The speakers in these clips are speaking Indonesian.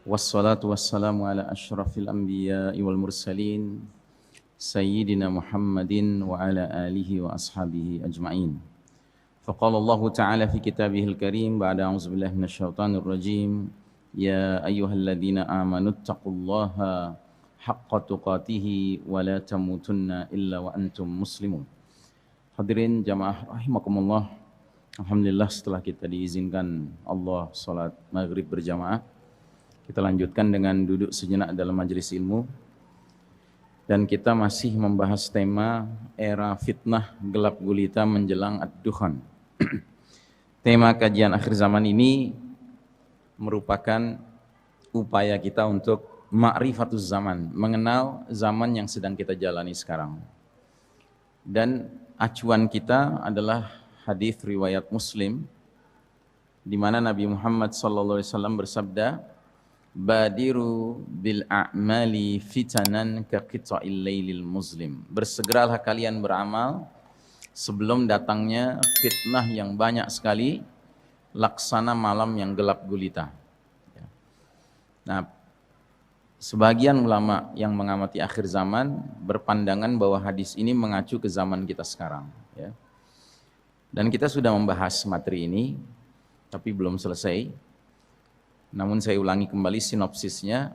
Wassalatu wassalamu ala ashrafil anbiya'i wal mursalin Sayyidina Muhammadin wa ala alihi wa ashabihi ajma'in. Faqala Allah Ta'ala fi kitabihil karim ba'da a'udzu billahi minasyaitonir rajim. Ya ayyuhalladzina amanu taqullaha haqqa tuqatih wa la tamutunna illa wa antum muslimun. Hadirin jamaah rahimakumullah. Alhamdulillah setelah kita diizinkan Allah salat maghrib berjamaah, kita lanjutkan dengan duduk sejenak dalam majelis ilmu. Dan kita masih membahas tema era fitnah gelap gulita menjelang ad-dukhan. Tema kajian akhir zaman ini merupakan upaya kita untuk ma'rifatuz zaman, mengenal zaman yang sedang kita jalani sekarang. Dan acuan kita adalah hadis riwayat Muslim, di mana Nabi Muhammad SAW bersabda, Badiru bil a'mali fitanan ka qita'il lailil muslim. Bersegeralah kalian beramal sebelum datangnya fitnah yang banyak sekali, laksana malam yang gelap gulita. Nah, sebagian ulama yang mengamati akhir zaman berpandangan bahwa hadis ini mengacu ke zaman kita sekarang. Dan kita sudah membahas materi ini, tapi belum selesai. Namun saya ulangi kembali sinopsisnya.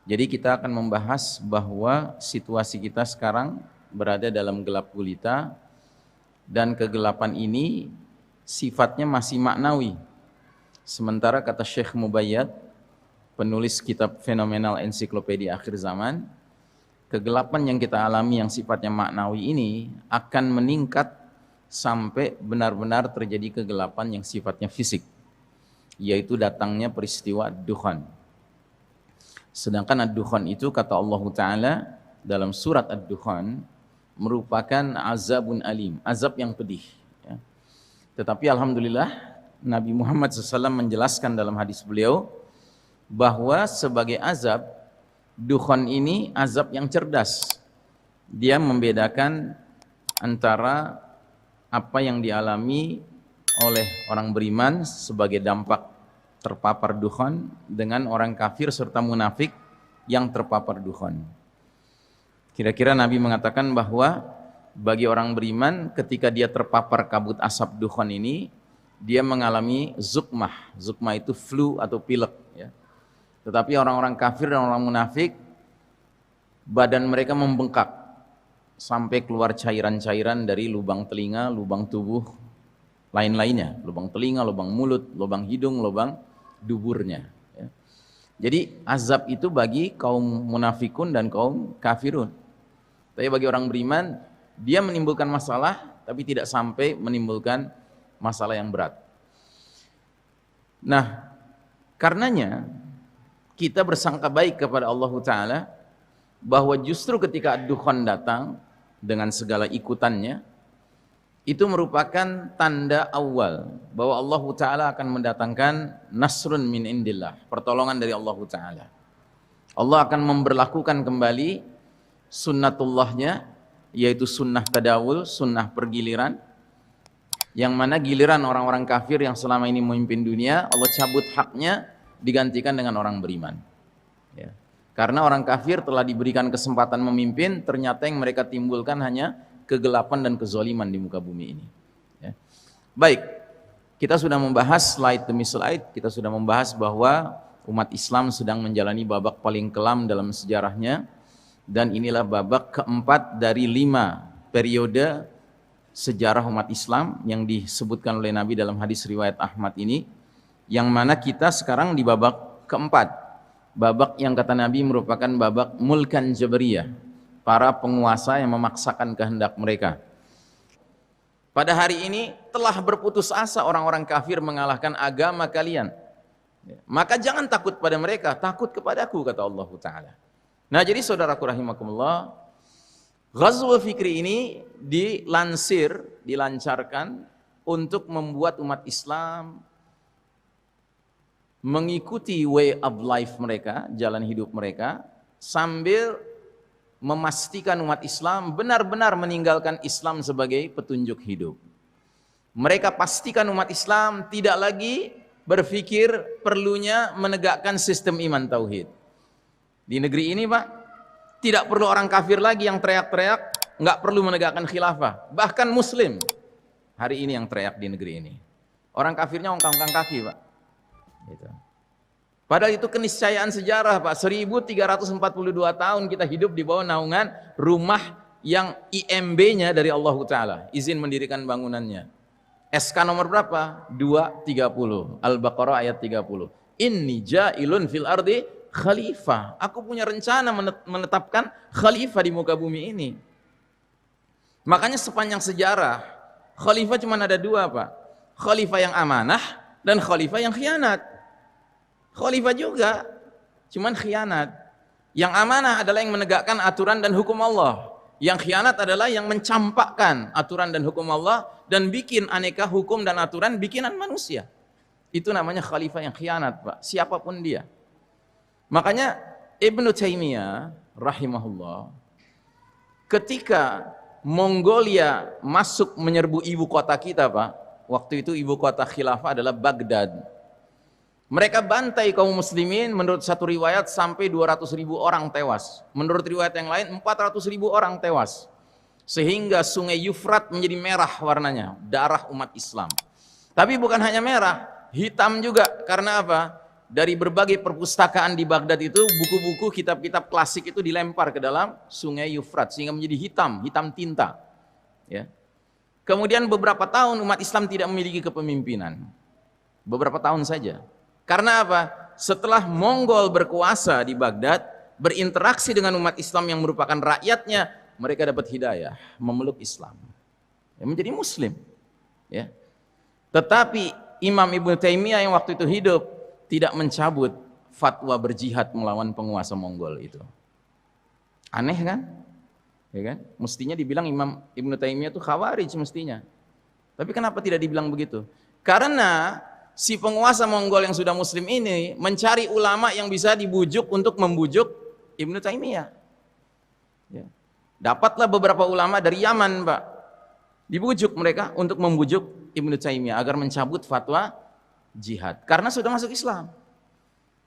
Jadi kita akan membahas bahwa situasi kita sekarang berada dalam gelap gulita, dan kegelapan ini sifatnya masih maknawi. Sementara kata Syekh Mubayyad, penulis kitab fenomenal ensiklopedia akhir zaman, kegelapan yang kita alami yang sifatnya maknawi ini akan meningkat sampai benar-benar terjadi kegelapan yang sifatnya fisik, yaitu datangnya peristiwa ad-dukhan. Sedangkan ad-dukhan itu kata Allah Ta'ala dalam surat ad-dukhan merupakan azabun alim, azab yang pedih. Tetapi alhamdulillah Nabi Muhammad SAW menjelaskan dalam hadis beliau bahwa sebagai azab, dukhan ini azab yang cerdas. Dia membedakan antara apa yang dialami oleh orang beriman sebagai dampak terpapar dukhan dengan orang kafir serta munafik yang terpapar dukhan. Kira-kira Nabi mengatakan bahwa bagi orang beriman ketika dia terpapar kabut asap dukhan ini, dia mengalami zukmah. Zukmah itu flu atau pilek. Tetapi orang-orang kafir dan orang munafik, badan mereka membengkak sampai keluar cairan-cairan dari lubang telinga, lubang tubuh lain-lainnya, lubang telinga, lubang mulut, lubang hidung, lubang duburnya. Jadi azab itu bagi kaum munafikun dan kaum kafirun. Tapi bagi orang beriman, dia menimbulkan masalah, tapi tidak sampai menimbulkan masalah yang berat. Nah, karenanya kita bersangka baik kepada Allah Ta'ala bahwa justru ketika ad-dukhan datang dengan segala ikutannya, itu merupakan tanda awal bahwa Allah Ta'ala akan mendatangkan nasrun min indillah, pertolongan dari Allah Ta'ala. Allah akan memberlakukan kembali sunnatullahnya, yaitu sunnah tadawul, sunnah pergiliran, yang mana giliran orang-orang kafir yang selama ini memimpin dunia, Allah cabut haknya, digantikan dengan orang beriman. Karena orang kafir telah diberikan kesempatan memimpin, ternyata yang mereka timbulkan hanya kegelapan dan kezaliman di muka bumi ini. Baik, kita sudah membahas slide demi slide, kita sudah membahas bahwa umat Islam sedang menjalani babak paling kelam dalam sejarahnya, dan inilah babak keempat dari 5 periode sejarah umat Islam yang disebutkan oleh Nabi dalam hadis riwayat Ahmad ini, yang mana kita sekarang di babak keempat, babak yang kata Nabi merupakan babak mulkan jabariyah, para penguasa yang memaksakan kehendak mereka. Pada hari ini telah berputus asa orang-orang kafir mengalahkan agama kalian. Maka jangan takut pada mereka, takut kepadaku, kata Allah Ta'ala. Nah, jadi saudaraku rahimakumullah, Ghazwa Fikri ini dilancarkan untuk membuat umat Islam mengikuti way of life mereka, jalan hidup mereka, sambil memastikan umat Islam benar-benar meninggalkan Islam sebagai petunjuk hidup. Mereka pastikan umat Islam tidak lagi berpikir perlunya menegakkan sistem iman tauhid. Di negeri ini Pak, tidak perlu orang kafir lagi yang teriak-teriak, nggak perlu menegakkan khilafah. Bahkan Muslim hari ini yang teriak di negeri ini. Orang kafirnya ongkang-ongkang kaki Pak. Gitu. Padahal itu keniscayaan sejarah Pak. 1342 tahun kita hidup di bawah naungan rumah yang IMB-nya dari Allah Ta'ala, izin mendirikan bangunannya. SK nomor berapa? 230, Al-Baqarah ayat 30. Inni ja'ilun fil ardi khalifah. Aku punya rencana menetapkan khalifah di muka bumi ini. Makanya sepanjang sejarah, khalifah cuma ada dua Pak. Khalifah yang amanah dan khalifah yang khianat. Khalifah juga, cuman khianat. Yang amanah adalah yang menegakkan aturan dan hukum Allah. Yang khianat adalah yang mencampakkan aturan dan hukum Allah dan bikin aneka hukum dan aturan bikinan manusia. Itu namanya khalifah yang khianat Pak, siapapun dia. Makanya Ibnu Taimiyah rahimahullah ketika Mongolia masuk menyerbu ibu kota kita Pak, waktu itu ibu kota khilafah adalah Baghdad. Mereka bantai kaum muslimin, menurut satu riwayat sampai 200.000 orang tewas. Menurut riwayat yang lain 400.000 orang tewas. Sehingga sungai Yufrat menjadi merah warnanya, darah umat Islam. Tapi bukan hanya merah, hitam juga. Karena apa? Dari berbagai perpustakaan di Baghdad itu, buku-buku, kitab-kitab klasik itu dilempar ke dalam sungai Yufrat sehingga menjadi hitam, hitam tinta. Ya. Kemudian beberapa tahun umat Islam tidak memiliki kepemimpinan. Beberapa tahun saja. Karena apa? Setelah Mongol berkuasa di Baghdad, berinteraksi dengan umat Islam yang merupakan rakyatnya, mereka dapat hidayah, memeluk Islam, ya, menjadi Muslim. Ya. Tetapi Imam Ibnu Taimiyah yang waktu itu hidup tidak mencabut fatwa berjihad melawan penguasa Mongol itu. Aneh kan? Ya kan? Mestinya dibilang Imam Ibnu Taimiyah itu khawarij mestinya. Tapi kenapa tidak dibilang begitu? Karena si penguasa Mongol yang sudah Muslim ini mencari ulama yang bisa dibujuk untuk membujuk Ibnu Taimiyah. Ya. Dapatlah beberapa ulama dari Yaman Pak, dibujuk mereka untuk membujuk Ibnu Taimiyah agar mencabut fatwa jihad karena sudah masuk Islam.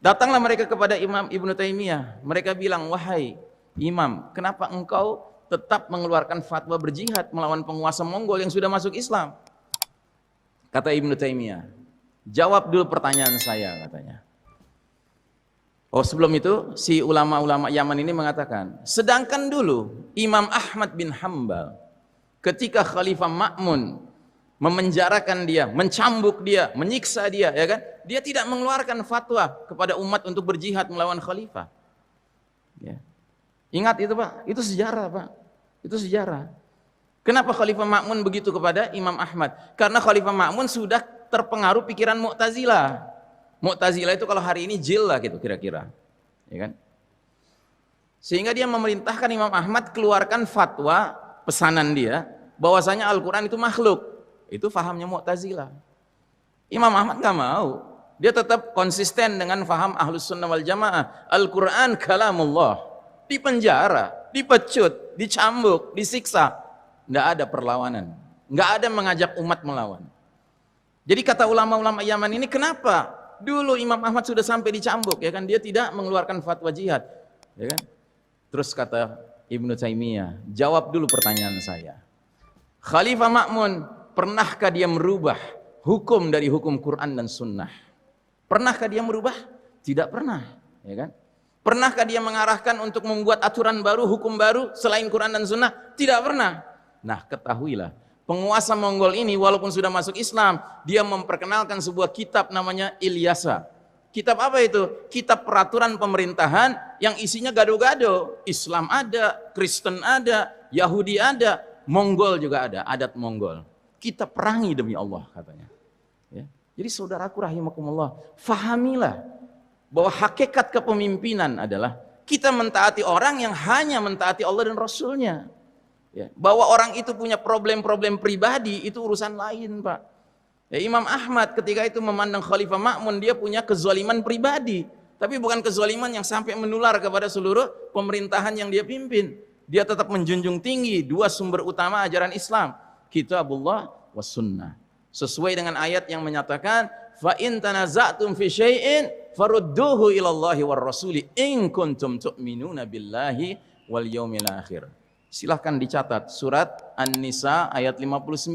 Datanglah mereka kepada Imam Ibnu Taimiyah, mereka bilang, wahai Imam, kenapa engkau tetap mengeluarkan fatwa berjihad melawan penguasa Mongol yang sudah masuk Islam? Kata Ibnu Taimiyah, jawab dulu pertanyaan saya, katanya. Oh, sebelum itu si ulama-ulama Yaman ini mengatakan, sedangkan dulu Imam Ahmad bin Hambal ketika Khalifah Ma'mun memenjarakan dia, mencambuk dia, menyiksa dia, ya kan? Dia tidak mengeluarkan fatwa kepada umat untuk berjihad melawan khalifah. Ya. Ingat itu Pak, itu sejarah Pak, itu sejarah. Kenapa Khalifah Ma'mun begitu kepada Imam Ahmad? Karena Khalifah Ma'mun sudah terpengaruh pikiran Mu'tazilah. Mu'tazilah itu kalau hari ini jil lah gitu kira-kira, ya kan? Sehingga dia memerintahkan Imam Ahmad keluarkan fatwa pesanan dia bahwasanya Al-Quran itu makhluk. Itu fahamnya Mu'tazilah. Imam Ahmad nggak mau, dia tetap konsisten dengan faham Ahlus Sunnah wal Jamaah. Al-Quran kalamullah. Dipenjara, dipecut, dicambuk, disiksa, nggak ada perlawanan, nggak ada mengajak umat melawan. Jadi kata ulama-ulama Yaman ini, kenapa dulu Imam Ahmad sudah sampai dicambuk, ya kan, dia tidak mengeluarkan fatwa jihad, ya kan? Terus kata Ibnu Taimiyah, jawab dulu pertanyaan saya. Khalifah Ma'mun, pernahkah dia merubah hukum dari hukum Quran dan Sunnah? Pernahkah dia merubah? Tidak pernah, ya kan? Pernahkah dia mengarahkan untuk membuat aturan baru, hukum baru selain Quran dan Sunnah? Tidak pernah. Nah, ketahuilah, penguasa Mongol ini walaupun sudah masuk Islam, dia memperkenalkan sebuah kitab namanya Ilyasa. Kitab apa itu? Kitab peraturan pemerintahan yang isinya gado-gado. Islam ada, Kristen ada, Yahudi ada, Mongol juga ada, adat Mongol. Kita perangi demi Allah, katanya. Ya. Jadi saudaraku rahimakumullah, fahamilah bahwa hakikat kepemimpinan adalah kita mentaati orang yang hanya mentaati Allah dan Rasulnya. Ya, bahwa orang itu punya problem-problem pribadi itu urusan lain Pak. Ya, Imam Ahmad ketika itu memandang Khalifah Ma'mun, dia punya kezaliman pribadi, tapi bukan kezaliman yang sampai menular kepada seluruh pemerintahan yang dia pimpin. Dia tetap menjunjung tinggi dua sumber utama ajaran Islam, Kitabullah was Sunnah, sesuai dengan ayat yang menyatakan fa in tanaza'tum fi syai'in farudduhu ila Allahi war rasuli in kuntum tu'minuna billahi wal yaumil akhir. Silahkan dicatat surat An-Nisa ayat 59,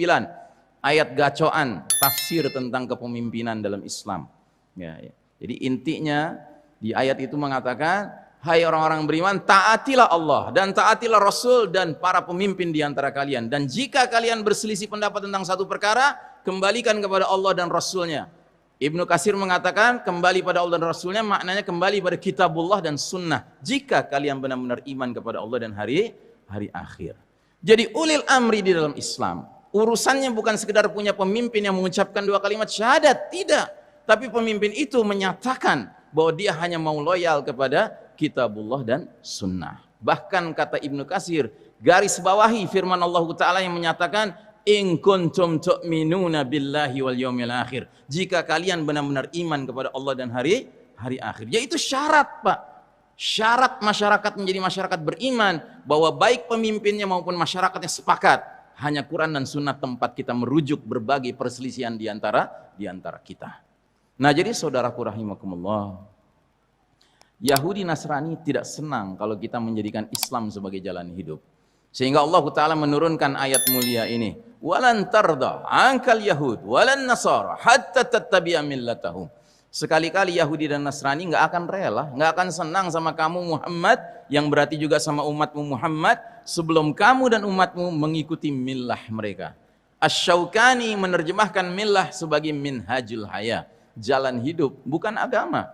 ayat gacoan tafsir tentang kepemimpinan dalam Islam. Ya. Jadi intinya di ayat itu mengatakan, hai orang-orang beriman, taatilah Allah dan taatilah Rasul dan para pemimpin di antara kalian. Dan jika kalian berselisih pendapat tentang satu perkara, kembalikan kepada Allah dan Rasulnya. Ibnu Katsir mengatakan kembali pada Allah dan Rasulnya maknanya kembali pada kitabullah dan sunnah. Jika kalian benar-benar iman kepada Allah dan hari akhir. Jadi ulil amri di dalam Islam, urusannya bukan sekedar punya pemimpin yang mengucapkan 2 kalimat syahadat, tidak. Tapi pemimpin itu menyatakan bahwa dia hanya mau loyal kepada kitabullah dan sunnah. Bahkan kata Ibnu Katsir, garis bawahi firman Allah Ta'ala yang menyatakan, in kuntum tu'minuna billahi wal yaumil akhir. Jika kalian benar-benar iman kepada Allah dan hari akhir. Yaitu syarat, Pak. Syarat masyarakat menjadi masyarakat beriman, bahwa baik pemimpinnya maupun masyarakatnya sepakat, hanya Quran dan sunnah tempat kita merujuk berbagai perselisihan di antara kita. Nah, jadi saudaraku rahimakumullah, Yahudi Nasrani tidak senang kalau kita menjadikan Islam sebagai jalan hidup. Sehingga Allah Ta'ala menurunkan ayat mulia ini, walan tarda ankal yahud walan nasara hatta tattabi'a millatahum. Sekali-kali Yahudi dan Nasrani nggak akan rela, nggak akan senang sama kamu Muhammad, yang berarti juga sama umatmu Muhammad, sebelum kamu dan umatmu mengikuti millah mereka. Asy-Syaukani menerjemahkan millah sebagai minhajul haya, jalan hidup, bukan agama.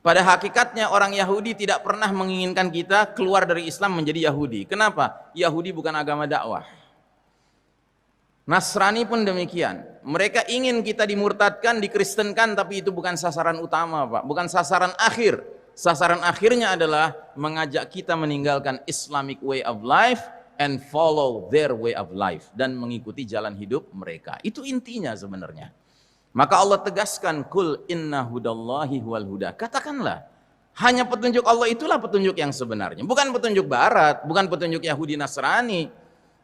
Pada hakikatnya orang Yahudi tidak pernah menginginkan kita keluar dari Islam menjadi Yahudi. Kenapa? Yahudi bukan agama dakwah. Nasrani pun demikian. Mereka ingin kita dimurtadkan, dikristenkan, tapi itu bukan sasaran utama, Pak. Bukan sasaran akhir. Sasaran akhirnya adalah mengajak kita meninggalkan Islamic way of life and follow their way of life, dan mengikuti jalan hidup mereka. Itu intinya sebenarnya. Maka Allah tegaskan, kul inna hudallahi huwal huda. Katakanlah, hanya petunjuk Allah itulah petunjuk yang sebenarnya. Bukan petunjuk barat, bukan petunjuk Yahudi Nasrani.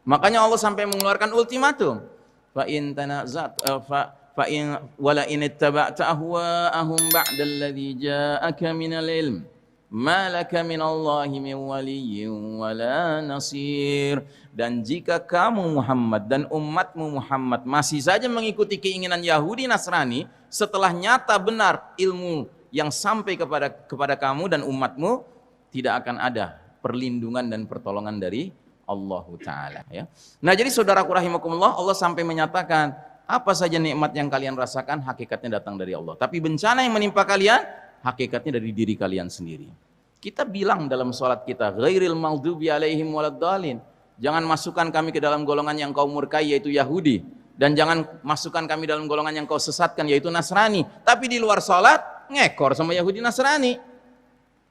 Makanya Allah sampai mengeluarkan ultimatum. Fa in tanazat fa in wala in ittaba'ta ahwa'ahum ba'da alladhi ja'aka minal ilm ma laka minallahi min waliyyin wala nasir. Dan jika kamu Muhammad dan umatmu Muhammad masih saja mengikuti keinginan Yahudi Nasrani, setelah nyata benar ilmu yang sampai kepada kamu dan umatmu, tidak akan ada perlindungan dan pertolongan dari Allah Ta'ala. Ya. Nah, jadi saudaraku rahimakumullah, Allah sampai menyatakan apa saja nikmat yang kalian rasakan hakikatnya datang dari Allah, tapi bencana yang menimpa kalian hakikatnya dari diri kalian sendiri. Kita bilang dalam sholat kita, ghairil maghdubi alaihim waladdallin. Jangan masukkan kami ke dalam golongan yang kau murkai, yaitu Yahudi, dan jangan masukkan kami dalam golongan yang kau sesatkan, yaitu Nasrani. Tapi di luar sholat ngekor sama Yahudi Nasrani.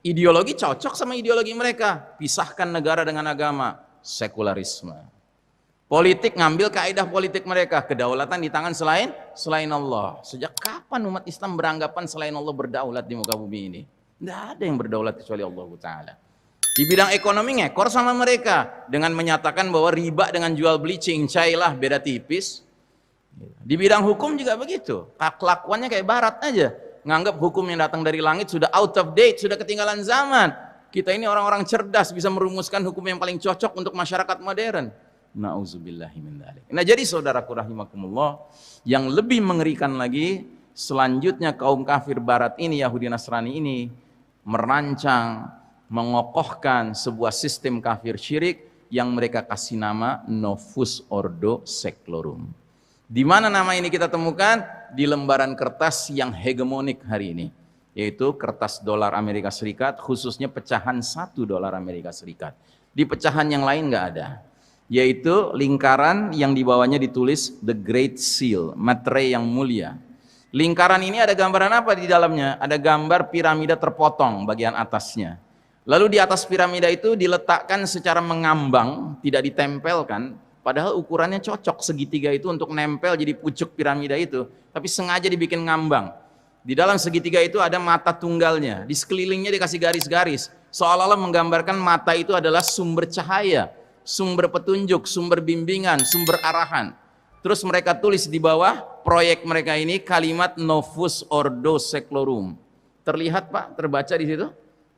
Ideologi cocok sama ideologi mereka. Pisahkan negara dengan agama, sekularisme. Politik ngambil kaidah politik mereka, kedaulatan di tangan selain Allah. Sejak kapan umat Islam beranggapan selain Allah berdaulat di muka bumi ini? Tidak ada yang berdaulat kecuali Allah Ta'ala. Di bidang ekonomi ngekor sama mereka dengan menyatakan bahwa riba dengan jual beli cincai lah, beda tipis. Di bidang hukum juga begitu. Kelakuannya kayak barat aja. Nganggap hukum yang datang dari langit sudah out of date, sudah ketinggalan zaman. Kita ini orang-orang cerdas, bisa merumuskan hukum yang paling cocok untuk masyarakat modern. Na'udzubillahi min dzalik. Nah, jadi saudaraku rahimakumullah, yang lebih mengerikan lagi, selanjutnya kaum kafir barat ini, Yahudi Nasrani ini merancang, mengokohkan sebuah sistem kafir syirik yang mereka kasih nama Novus Ordo Seclorum. Di mana nama ini kita temukan? Di lembaran kertas yang hegemonik hari ini, yaitu kertas dolar Amerika Serikat, khususnya pecahan $1 Amerika Serikat. Di pecahan yang lain nggak ada, yaitu lingkaran yang di bawahnya ditulis The Great Seal, materai yang mulia. Lingkaran ini ada gambaran apa di dalamnya? Ada gambar piramida terpotong bagian atasnya. Lalu di atas piramida itu diletakkan secara mengambang, tidak ditempelkan, padahal ukurannya cocok segitiga itu untuk nempel jadi pucuk piramida itu, tapi sengaja dibikin ngambang. Di dalam segitiga itu ada mata tunggalnya, di sekelilingnya dikasih garis-garis, seolah-olah menggambarkan mata itu adalah sumber cahaya, sumber petunjuk, sumber bimbingan, sumber arahan. Terus mereka tulis di bawah, proyek mereka ini kalimat Novus Ordo Seclorum. Terlihat Pak, terbaca di situ?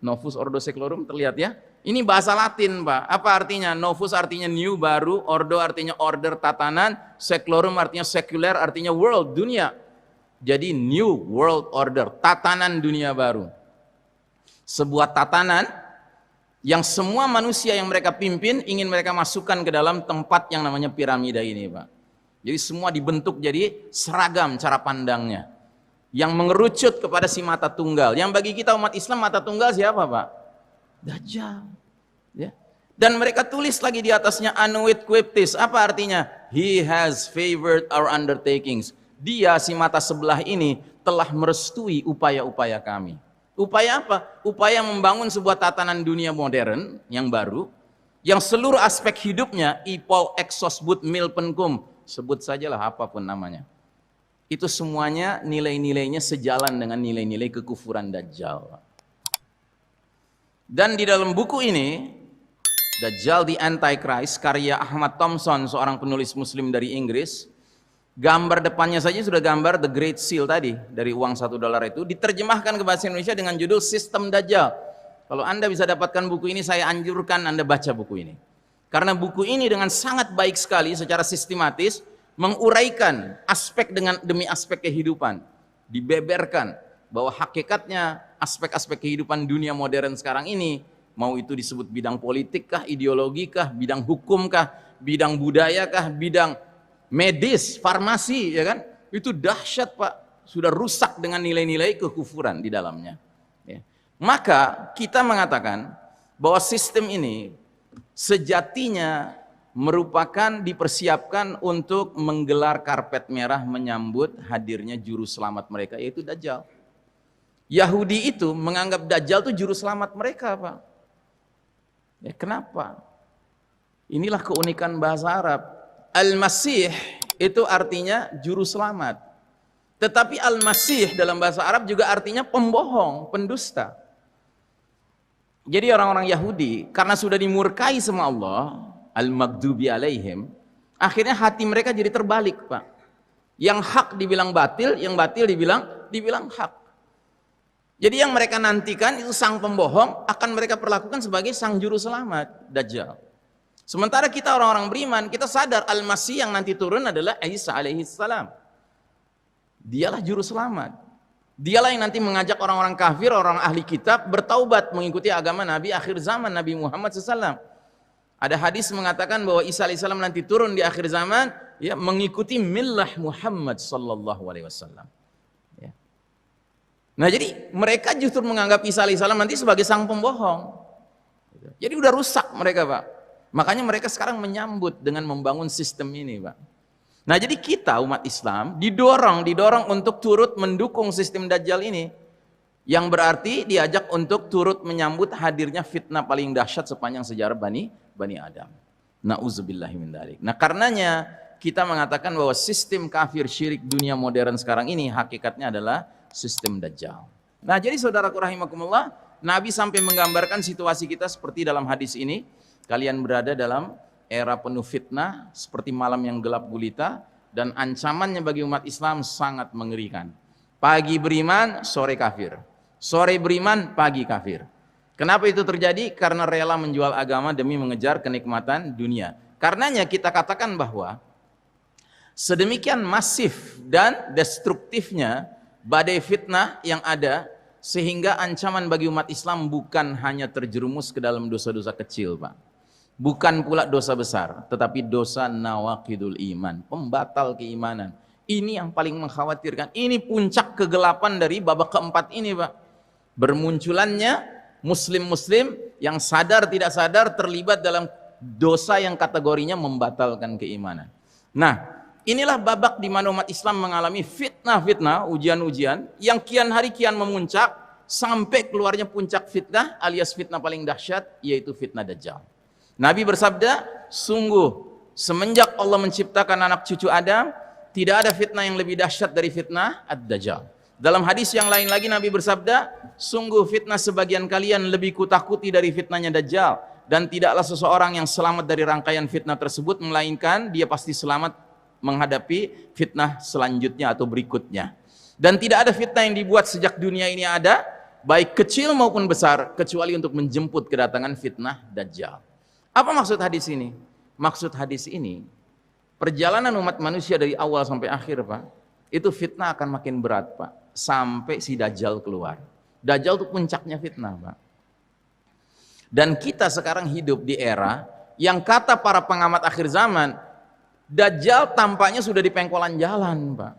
Novus Ordo Seclorum, terlihat ya? Ini bahasa Latin Pak. Apa artinya? Novus artinya new, baru, ordo artinya order, tatanan, seclorum artinya sekuler, artinya world, dunia. Jadi new world order, tatanan dunia baru. Sebuah tatanan yang semua manusia yang mereka pimpin ingin mereka masukkan ke dalam tempat yang namanya piramida ini Pak. Jadi semua dibentuk jadi seragam cara pandangnya. Yang mengerucut kepada si mata tunggal. Yang bagi kita umat Islam mata tunggal siapa Pak? Dajjal. Ya. Dan mereka tulis lagi di atasnya Anuit Quiptis. Apa artinya? He has favored our undertakings. Dia si mata sebelah ini telah merestui upaya-upaya kami. Upaya apa? Upaya membangun sebuah tatanan dunia modern yang baru. Yang seluruh aspek hidupnya ipol exosbut milpenkum. Sebut sajalah apapun namanya. Itu semuanya nilai-nilainya sejalan dengan nilai-nilai kekufuran Dajjal. Dan di dalam buku ini, Dajjal the Antichrist, karya Ahmad Thompson, seorang penulis muslim dari Inggris, gambar depannya saja sudah gambar The Great Seal tadi, dari uang $1 itu, diterjemahkan ke bahasa Indonesia dengan judul Sistem Dajjal. Kalau Anda bisa dapatkan buku ini, saya anjurkan Anda baca buku ini. Karena buku ini dengan sangat baik sekali secara sistematis menguraikan aspek demi aspek kehidupan, dibeberkan bahwa hakikatnya aspek-aspek kehidupan dunia modern sekarang ini, mau itu disebut bidang politik kah, ideologi kah, bidang hukum kah, bidang budaya kah, bidang medis, farmasi, ya kan? Itu dahsyat Pak, sudah rusak dengan nilai-nilai kekufuran di dalamnya. Ya. Maka kita mengatakan bahwa sistem ini sejatinya merupakan dipersiapkan untuk menggelar karpet merah menyambut hadirnya juru selamat mereka, yaitu Dajjal. Yahudi itu menganggap Dajjal itu juru selamat mereka Pak. Ya, kenapa? Inilah keunikan bahasa Arab. Al-Masih itu artinya juru selamat. Tetapi Al-Masih dalam bahasa Arab juga artinya pembohong, pendusta. Jadi orang-orang Yahudi karena sudah dimurkai sama Allah, al-maghdubi alaihim, akhirnya hati mereka jadi terbalik Pak. Yang hak dibilang batil, yang batil dibilang hak. Jadi yang mereka nantikan itu sang pembohong akan mereka perlakukan sebagai sang juru selamat, Dajjal. Sementara kita orang-orang beriman, kita sadar Al-Masih yang nanti turun adalah Isa alaihi salam. Dialah juru selamat. Dialah yang nanti mengajak orang-orang kafir, orang ahli kitab bertaubat mengikuti agama Nabi akhir zaman, Nabi Muhammad SAW. Ada hadis mengatakan bahwa Isa alaihissalam nanti turun di akhir zaman, ya, mengikuti millah Muhammad sallallahu alaihi wasallam. Ya. Nah, jadi mereka justru menganggap Isa alaihissalam nanti sebagai sang pembohong. Jadi udah rusak mereka Pak. Makanya mereka sekarang menyambut dengan membangun sistem ini Pak. Nah, jadi kita umat Islam didorong untuk turut mendukung sistem Dajjal ini, yang berarti diajak untuk turut menyambut hadirnya fitnah paling dahsyat sepanjang sejarah Bani Adam. Nauzubillahi min dzalik. Nah, karenanya kita mengatakan bahwa sistem kafir syirik dunia modern sekarang ini hakikatnya adalah sistem Dajjal. Nah, jadi saudaraku rahimakumullah, Nabi sampai menggambarkan situasi kita seperti dalam hadis ini. Kalian berada dalam era penuh fitnah seperti malam yang gelap gulita, dan ancamannya bagi umat Islam sangat mengerikan. Pagi beriman, sore kafir. Sore beriman, pagi kafir. Kenapa itu terjadi? Karena rela menjual agama demi mengejar kenikmatan dunia. Karenanya kita katakan bahwa sedemikian masif dan destruktifnya badai fitnah yang ada, sehingga ancaman bagi umat Islam bukan hanya terjerumus ke dalam dosa-dosa kecil Pak. Bukan pula dosa besar, tetapi dosa nawaqidul iman, pembatal keimanan. Ini yang paling mengkhawatirkan. Ini puncak kegelapan dari babak keempat ini Pak. Bermunculannya muslim-muslim yang sadar tidak sadar terlibat dalam dosa yang kategorinya membatalkan keimanan. Nah, inilah babak di mana umat Islam mengalami fitnah-fitnah, ujian-ujian yang kian hari kian memuncak sampai keluarnya puncak fitnah alias fitnah paling dahsyat, yaitu fitnah Dajjal. Nabi bersabda, sungguh semenjak Allah menciptakan anak cucu Adam, tidak ada fitnah yang lebih dahsyat dari fitnah Ad-Dajjal. Dalam hadis yang lain lagi Nabi bersabda, sungguh fitnah sebagian kalian lebih kutakuti dari fitnahnya Dajjal, dan tidaklah seseorang yang selamat dari rangkaian fitnah tersebut, melainkan dia pasti selamat menghadapi fitnah selanjutnya atau berikutnya. Dan tidak ada fitnah yang dibuat sejak dunia ini ada, baik kecil maupun besar, kecuali untuk menjemput kedatangan fitnah Dajjal. Apa maksud hadis ini? Maksud hadis ini, perjalanan umat manusia dari awal sampai akhir, Pak, itu fitnah akan makin berat, Pak, sampai si Dajjal keluar. Dajjal itu puncaknya fitnah, Pak. Dan kita sekarang hidup di era yang kata para pengamat akhir zaman, Dajjal tampaknya sudah di pengkolan jalan, Pak.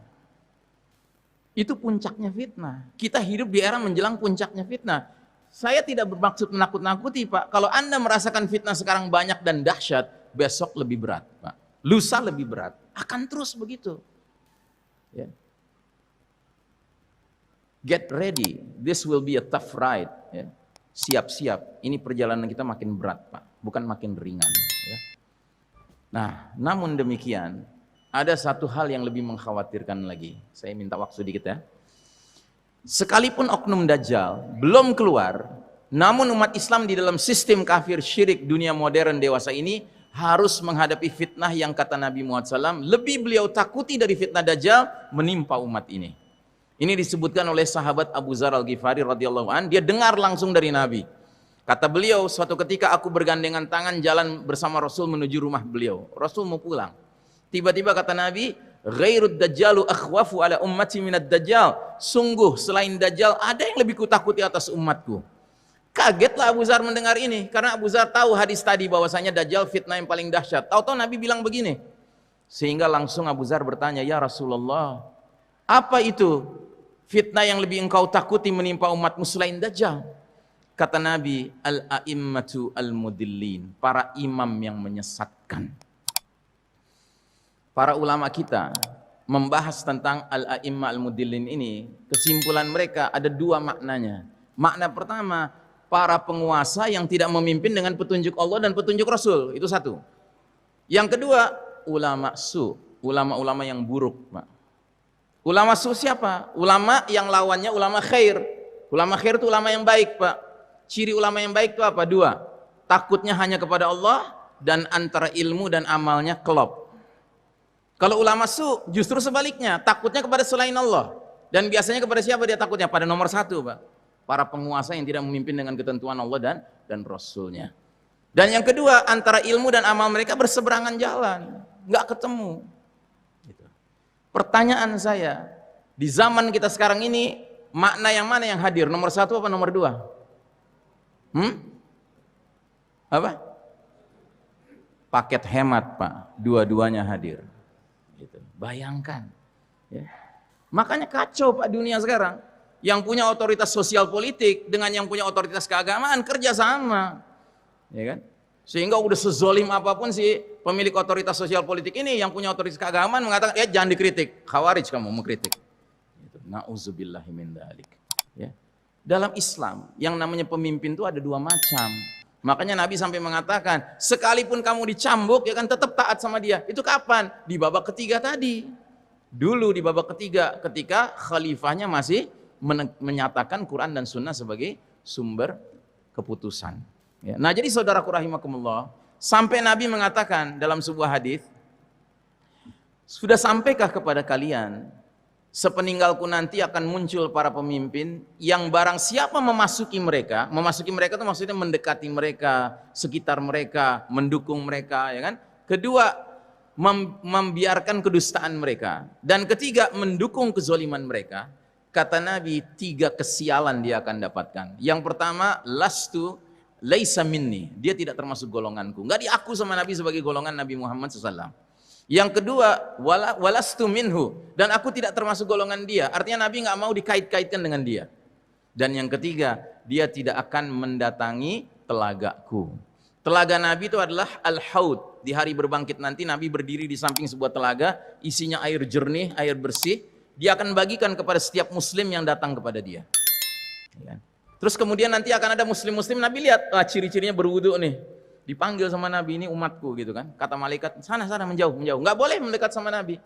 Itu puncaknya fitnah. Kita hidup di era menjelang puncaknya fitnah. Saya tidak bermaksud menakut-nakuti, Pak. Kalau Anda merasakan fitnah sekarang banyak dan dahsyat, besok lebih berat, Pak. Lusa lebih berat. Akan terus begitu. Ya. Get ready. This will be a tough ride. Ya. Siap-siap. Ini perjalanan kita makin berat, Pak. Bukan makin ringan. Ya. Nah, namun demikian, ada satu hal yang lebih mengkhawatirkan lagi. Saya minta waktu sedikit ya. Sekalipun oknum Dajjal belum keluar, namun umat Islam di dalam sistem kafir syirik dunia modern dewasa ini harus menghadapi fitnah yang kata Nabi Muhammad SAW lebih beliau takuti dari fitnah Dajjal menimpa umat ini. Ini disebutkan oleh sahabat Abu Dzar Al-Ghifari radhiyallahu an, dia dengar langsung dari Nabi. Kata beliau, suatu ketika aku bergandengan tangan jalan bersama Rasul menuju rumah beliau. Rasul mau pulang. Tiba-tiba kata Nabi, ghairud dajjalu akhwafu ala ummati minad dajjal. Sungguh selain Dajjal ada yang lebih kutakuti atas umatku. Kagetlah Abu Dzar mendengar ini, karena Abu Dzar tahu hadis tadi bahwasanya Dajjal fitnah yang paling dahsyat. Tahu-tahu Nabi bilang begini. Sehingga langsung Abu Dzar bertanya, "Ya Rasulullah, apa itu fitnah yang lebih engkau takuti menimpa umatmu selain Dajjal?" Kata Nabi, al-a'immatu al-mudillin, para imam yang menyesatkan. Para ulama kita membahas tentang al-a'imma al-mudillin ini, kesimpulan mereka ada dua maknanya. Makna pertama, para penguasa yang tidak memimpin dengan petunjuk Allah dan petunjuk Rasul, itu satu. Yang kedua, ulama su, ulama-ulama yang buruk, Pak. Ulama su siapa? Ulama yang lawannya ulama khair. Ulama khair itu ulama yang baik, Pak. Ciri ulama yang baik itu apa? Dua. Takutnya hanya kepada Allah dan antara ilmu dan amalnya klop. Kalau ulama su justru sebaliknya, takutnya kepada selain Allah. Dan biasanya kepada siapa dia takutnya? Pada nomor satu, Pak. Para penguasa yang tidak memimpin dengan ketentuan Allah dan Rasulnya. Dan yang kedua, antara ilmu dan amal mereka berseberangan jalan, nggak ketemu. Gitu. Pertanyaan saya, di zaman kita sekarang ini, makna yang mana yang hadir? Nomor satu apa nomor dua? Apa? Paket hemat, Pak. Dua-duanya hadir. Gitu. Bayangkan. Ya. Makanya kacau, Pak, dunia sekarang. Yang punya otoritas sosial politik dengan yang punya otoritas keagamaan kerja sama, ya kan? Sehingga udah sezolim apapun si pemilik otoritas sosial politik ini, yang punya otoritas keagamaan mengatakan, ya jangan dikritik, khawarij kamu mengkritik. Nauzubillahi min dzalik. Ya. Dalam Islam yang namanya pemimpin itu ada dua macam. Makanya Nabi sampai mengatakan, sekalipun kamu dicambuk, ya kan tetap taat sama dia. Itu kapan? Di babak ketiga tadi. Dulu di babak ketiga, ketika khalifahnya masih menyatakan Quran dan Sunnah sebagai sumber keputusan. Ya. Nah, jadi saudaraku rahimakumullah, sampai Nabi mengatakan dalam sebuah hadis, sudah sampaikah kepada kalian, sepeninggalku nanti akan muncul para pemimpin yang barang siapa memasuki mereka itu maksudnya mendekati mereka, sekitar mereka, mendukung mereka, ya kan? Kedua, membiarkan kedustaan mereka, dan ketiga, mendukung kezaliman mereka. Kata Nabi, 3 kesialan dia akan dapatkan. Yang pertama, lastu laisa minni, dia tidak termasuk golonganku, nggak diaku sama Nabi sebagai golongan Nabi Muhammad SAW. Yang kedua, walastu minhu, dan aku tidak termasuk golongan dia. Artinya Nabi nggak mau dikait-kaitkan dengan dia. Dan yang ketiga, dia tidak akan mendatangi telagaku. Telaga Nabi itu adalah al-haud. Di hari berbangkit nanti Nabi berdiri di samping sebuah telaga, isinya air jernih, air bersih. Dia akan bagikan kepada setiap muslim yang datang kepada dia. Terus kemudian nanti akan ada muslim-muslim, Nabi lihat, ciri-cirinya berwudu nih. Dipanggil sama Nabi, ini umatku gitu kan. Kata malaikat, sana menjauh. Nggak boleh mendekat sama Nabi.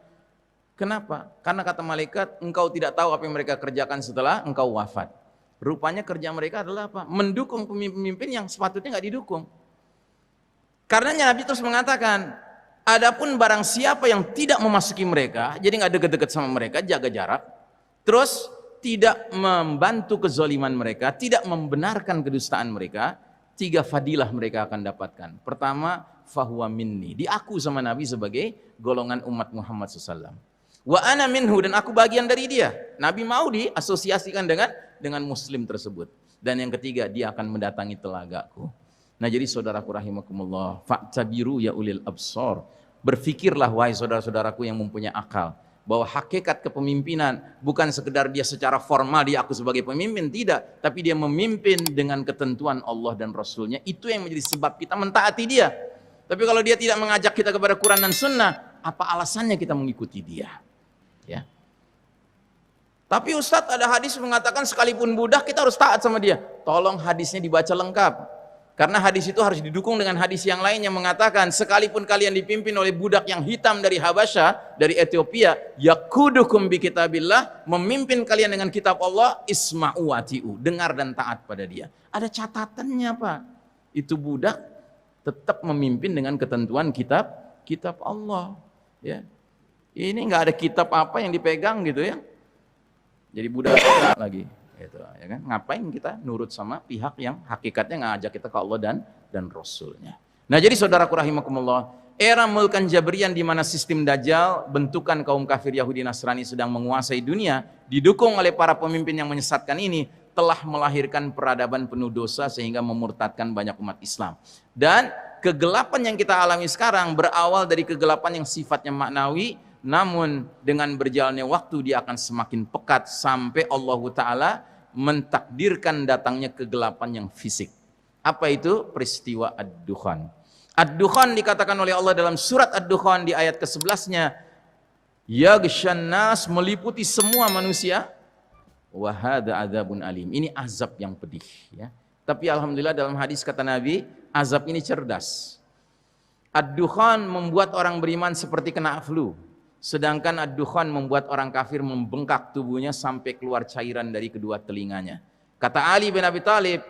Kenapa? Karena kata malaikat, engkau tidak tahu apa yang mereka kerjakan setelah engkau wafat. Rupanya kerja mereka adalah apa? Mendukung pemimpin yang sepatutnya nggak didukung. Karenanya Nabi terus mengatakan, Adapun barang siapa yang tidak memasuki mereka, jadi nggak deket-deket sama mereka, jaga jarak, terus tidak membantu kezaliman mereka, tidak membenarkan kedustaan mereka, 3 fadilah mereka akan dapatkan. Pertama, fahuwa minni, diaku sama Nabi sebagai golongan umat Muhammad SAW. Wa ana minhu, dan aku bagian dari dia. Nabi mau diasosiasikan dengan muslim tersebut. Dan yang ketiga, dia akan mendatangi telagaku. Nah, jadi saudaraku rahimakumullah, fa'tabiru ya ulil absar. Berfikirlah wahai saudara-saudaraku yang mempunyai akal, bahwa hakikat kepemimpinan bukan sekedar dia secara formal dia aku sebagai pemimpin, tidak, tapi dia memimpin dengan ketentuan Allah dan Rasulnya. Itu yang menjadi sebab kita mentaati dia. Tapi kalau dia tidak mengajak kita kepada Quran dan Sunnah, apa alasannya kita mengikuti dia? Ya. Tapi Ustadz, ada hadis mengatakan sekalipun budak kita harus taat sama dia. Tolong hadisnya dibaca lengkap. Karena hadis itu harus didukung dengan hadis yang lain yang mengatakan sekalipun kalian dipimpin oleh budak yang hitam dari Habasyah, dari Ethiopia, yakudukum bi kitabillah, memimpin kalian dengan kitab Allah, isma'u wati'u, dengar dan taat pada dia. Ada catatannya Pak. Itu budak tetap memimpin dengan ketentuan kitab Allah. Ya. Ini nggak ada kitab apa yang dipegang gitu ya. Jadi budak lagi. Gitu, ya kan? Ngapain kita nurut sama pihak yang hakikatnya ngajak kita ke Allah dan Rasulnya. Nah, jadi saudaraku rahimakumullah, era mulkan Jabrian di mana sistem Dajjal, bentukan kaum kafir Yahudi Nasrani sedang menguasai dunia, didukung oleh para pemimpin yang menyesatkan ini, telah melahirkan peradaban penuh dosa sehingga memurtadkan banyak umat Islam. Dan kegelapan yang kita alami sekarang berawal dari kegelapan yang sifatnya maknawi, namun dengan berjalannya waktu dia akan semakin pekat sampai Allah Ta'ala mentakdirkan datangnya kegelapan yang fisik. Apa itu? Peristiwa Ad-Dukhan. Ad-Dukhan dikatakan oleh Allah dalam surat Ad-Dukhan di ayat ke-11-nya, yaghshan nas, meliputi semua manusia, wa hadza adzabun alim, ini azab yang pedih ya. Tapi alhamdulillah dalam hadis kata Nabi, azab ini cerdas. Ad-Dukhan membuat orang beriman seperti kena flu. Sedangkan ad-dukhan membuat orang kafir membengkak tubuhnya sampai keluar cairan dari kedua telinganya. Kata Ali bin Abi Thalib,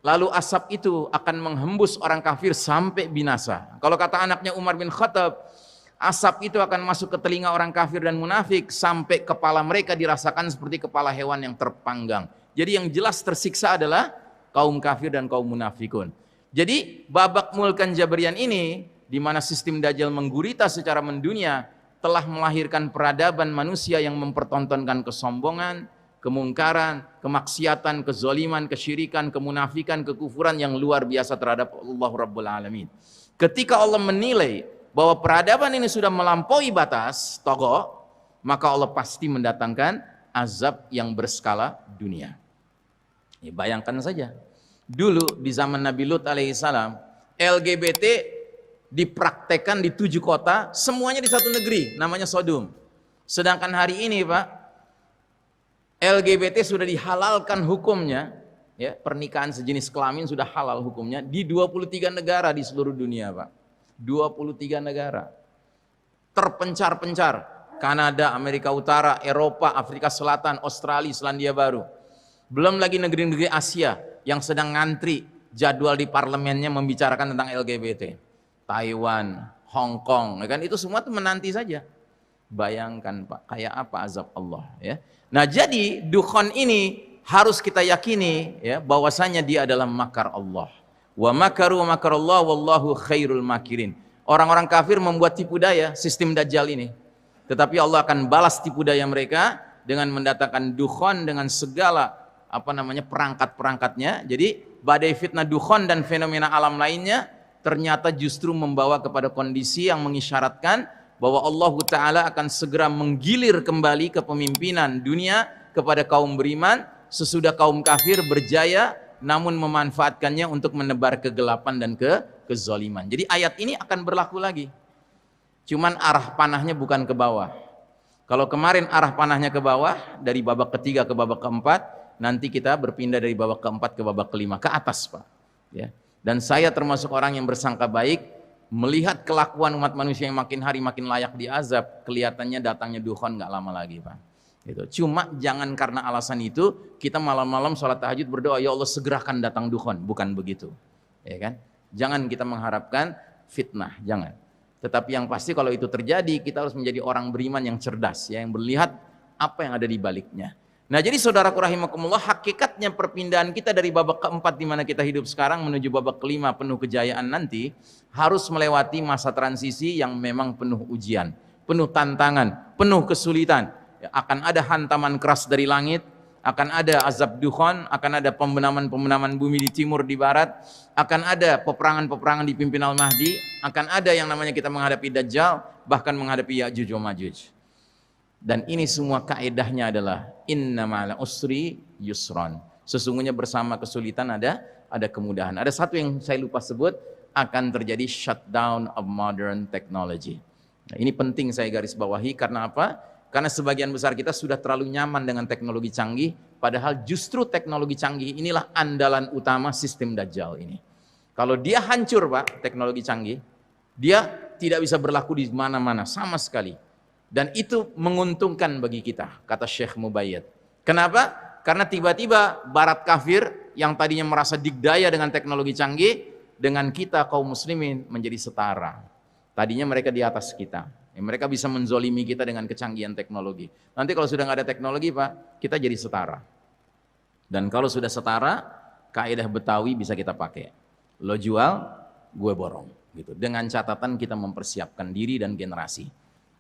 lalu asap itu akan menghembus orang kafir sampai binasa. Kalau kata anaknya Umar bin Khattab, asap itu akan masuk ke telinga orang kafir dan munafik sampai kepala mereka dirasakan seperti kepala hewan yang terpanggang. Jadi yang jelas tersiksa adalah kaum kafir dan kaum munafikun. Jadi babak mulkan Jabrian ini, di mana sistem Dajjal menggurita secara mendunia, telah melahirkan peradaban manusia yang mempertontonkan kesombongan, kemungkaran, kemaksiatan, kezaliman, kesyirikan, kemunafikan, kekufuran yang luar biasa terhadap Allah Rabbul Alamin. Ketika Allah menilai bahwa peradaban ini sudah melampaui batas togo, maka Allah pasti mendatangkan azab yang berskala dunia. Ya, bayangkan saja, dulu di zaman Nabi Lut alaihissalam, LGBT dipraktekkan di 7 kota, semuanya di satu negeri, namanya Sodom. Sedangkan hari ini Pak, LGBT sudah dihalalkan hukumnya, ya, pernikahan sejenis kelamin sudah halal hukumnya di 23 negara di seluruh dunia Pak. 23 negara. Terpencar-pencar, Kanada, Amerika Utara, Eropa, Afrika Selatan, Australia, Selandia Baru. Belum lagi negeri-negeri Asia yang sedang ngantri jadwal di parlemennya membicarakan tentang LGBT. Taiwan, Hong Kong, ya kan, itu semua tuh menanti saja. Bayangkan Pak, kayak apa azab Allah ya. Nah, jadi dukhan ini harus kita yakini ya, bahwasanya dia adalah makar Allah. Wa makaru wa makarallah wallahu khairul makirin. Orang-orang kafir membuat tipu daya sistem Dajjal ini. Tetapi Allah akan balas tipu daya mereka dengan mendatangkan dukhan dengan segala perangkat-perangkatnya. Jadi badai fitnah dukhan dan fenomena alam lainnya ternyata justru membawa kepada kondisi yang mengisyaratkan bahwa Allah Ta'ala akan segera menggilir kembali kepemimpinan dunia kepada kaum beriman sesudah kaum kafir berjaya namun memanfaatkannya untuk menebar kegelapan dan kezaliman. Jadi ayat ini akan berlaku lagi, cuman arah panahnya bukan ke bawah. Kalau kemarin arah panahnya ke bawah dari babak ketiga ke babak keempat, nanti kita berpindah dari babak keempat ke babak kelima, ke atas Pak ya. Dan saya termasuk orang yang bersangka baik, melihat kelakuan umat manusia yang makin hari makin layak diazab, kelihatannya datangnya dukhan nggak lama lagi Pak. Gitu. Cuma jangan karena alasan itu kita malam-malam sholat tahajud berdoa, ya Allah segerakan datang dukhan, bukan begitu, ya kan? Jangan kita mengharapkan fitnah, jangan. Tetapi yang pasti kalau itu terjadi, kita harus menjadi orang beriman yang cerdas, ya, yang melihat apa yang ada di baliknya. Nah, jadi saudaraku rahimakumullah, hakikatnya perpindahan kita dari babak keempat di mana kita hidup sekarang menuju babak kelima penuh kejayaan nanti, harus melewati masa transisi yang memang penuh ujian, penuh tantangan, penuh kesulitan. Ya, akan ada hantaman keras dari langit, akan ada azab dukhan, akan ada pembenaman-pembenaman bumi di timur, di barat, akan ada peperangan-peperangan dipimpin Al-Mahdi, akan ada yang namanya kita menghadapi Dajjal, bahkan menghadapi Ya'juj wa Ma'juj. Dan ini semua kaedahnya adalah inna ma'al usri yusron. Sesungguhnya bersama kesulitan ada kemudahan. Ada satu yang saya lupa sebut, akan terjadi shutdown of modern technology. Nah, ini penting saya garis bawahi, karena apa? Karena sebagian besar kita sudah terlalu nyaman dengan teknologi canggih, padahal justru teknologi canggih inilah andalan utama sistem Dajjal ini. Kalau dia hancur, Pak, teknologi canggih, dia tidak bisa berlaku di mana-mana sama sekali. Dan itu menguntungkan bagi kita, kata Syekh Mubayyad. Kenapa? Karena tiba-tiba barat kafir yang tadinya merasa digdaya dengan teknologi canggih, dengan kita kaum muslimin menjadi setara. Tadinya mereka di atas kita. Mereka bisa menzolimi kita dengan kecanggihan teknologi. Nanti kalau sudah nggak ada teknologi, Pak, kita jadi setara. Dan kalau sudah setara, kaidah Betawi bisa kita pakai. Lo jual, gue borong. Gitu. Dengan catatan kita mempersiapkan diri dan generasi.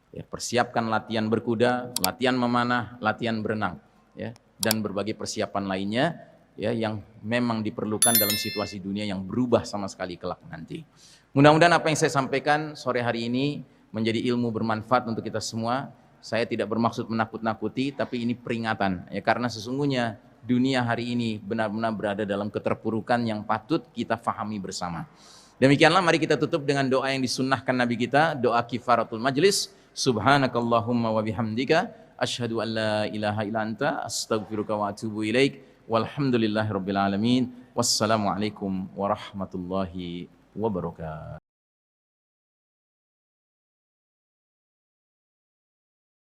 Ya, persiapkan latihan berkuda, latihan memanah, latihan berenang, ya, dan berbagai persiapan lainnya, ya, yang memang diperlukan dalam situasi dunia yang berubah sama sekali kelak nanti. Mudah-mudahan apa yang saya sampaikan sore hari ini menjadi ilmu bermanfaat untuk kita semua. Saya tidak bermaksud menakut-nakuti, tapi ini peringatan, ya, karena sesungguhnya dunia hari ini benar-benar berada dalam keterpurukan yang patut kita fahami bersama. Demikianlah, mari kita tutup dengan doa yang disunnahkan Nabi kita, doa kifaratul majlis. Subhanakallahumma wa bihamdika asyhadu an la ilaha illa anta astaghfiruka wa atubu ilaik. Walhamdulillahirabbil alamin. Wassalamualaikum warahmatullahi wabarakatuh.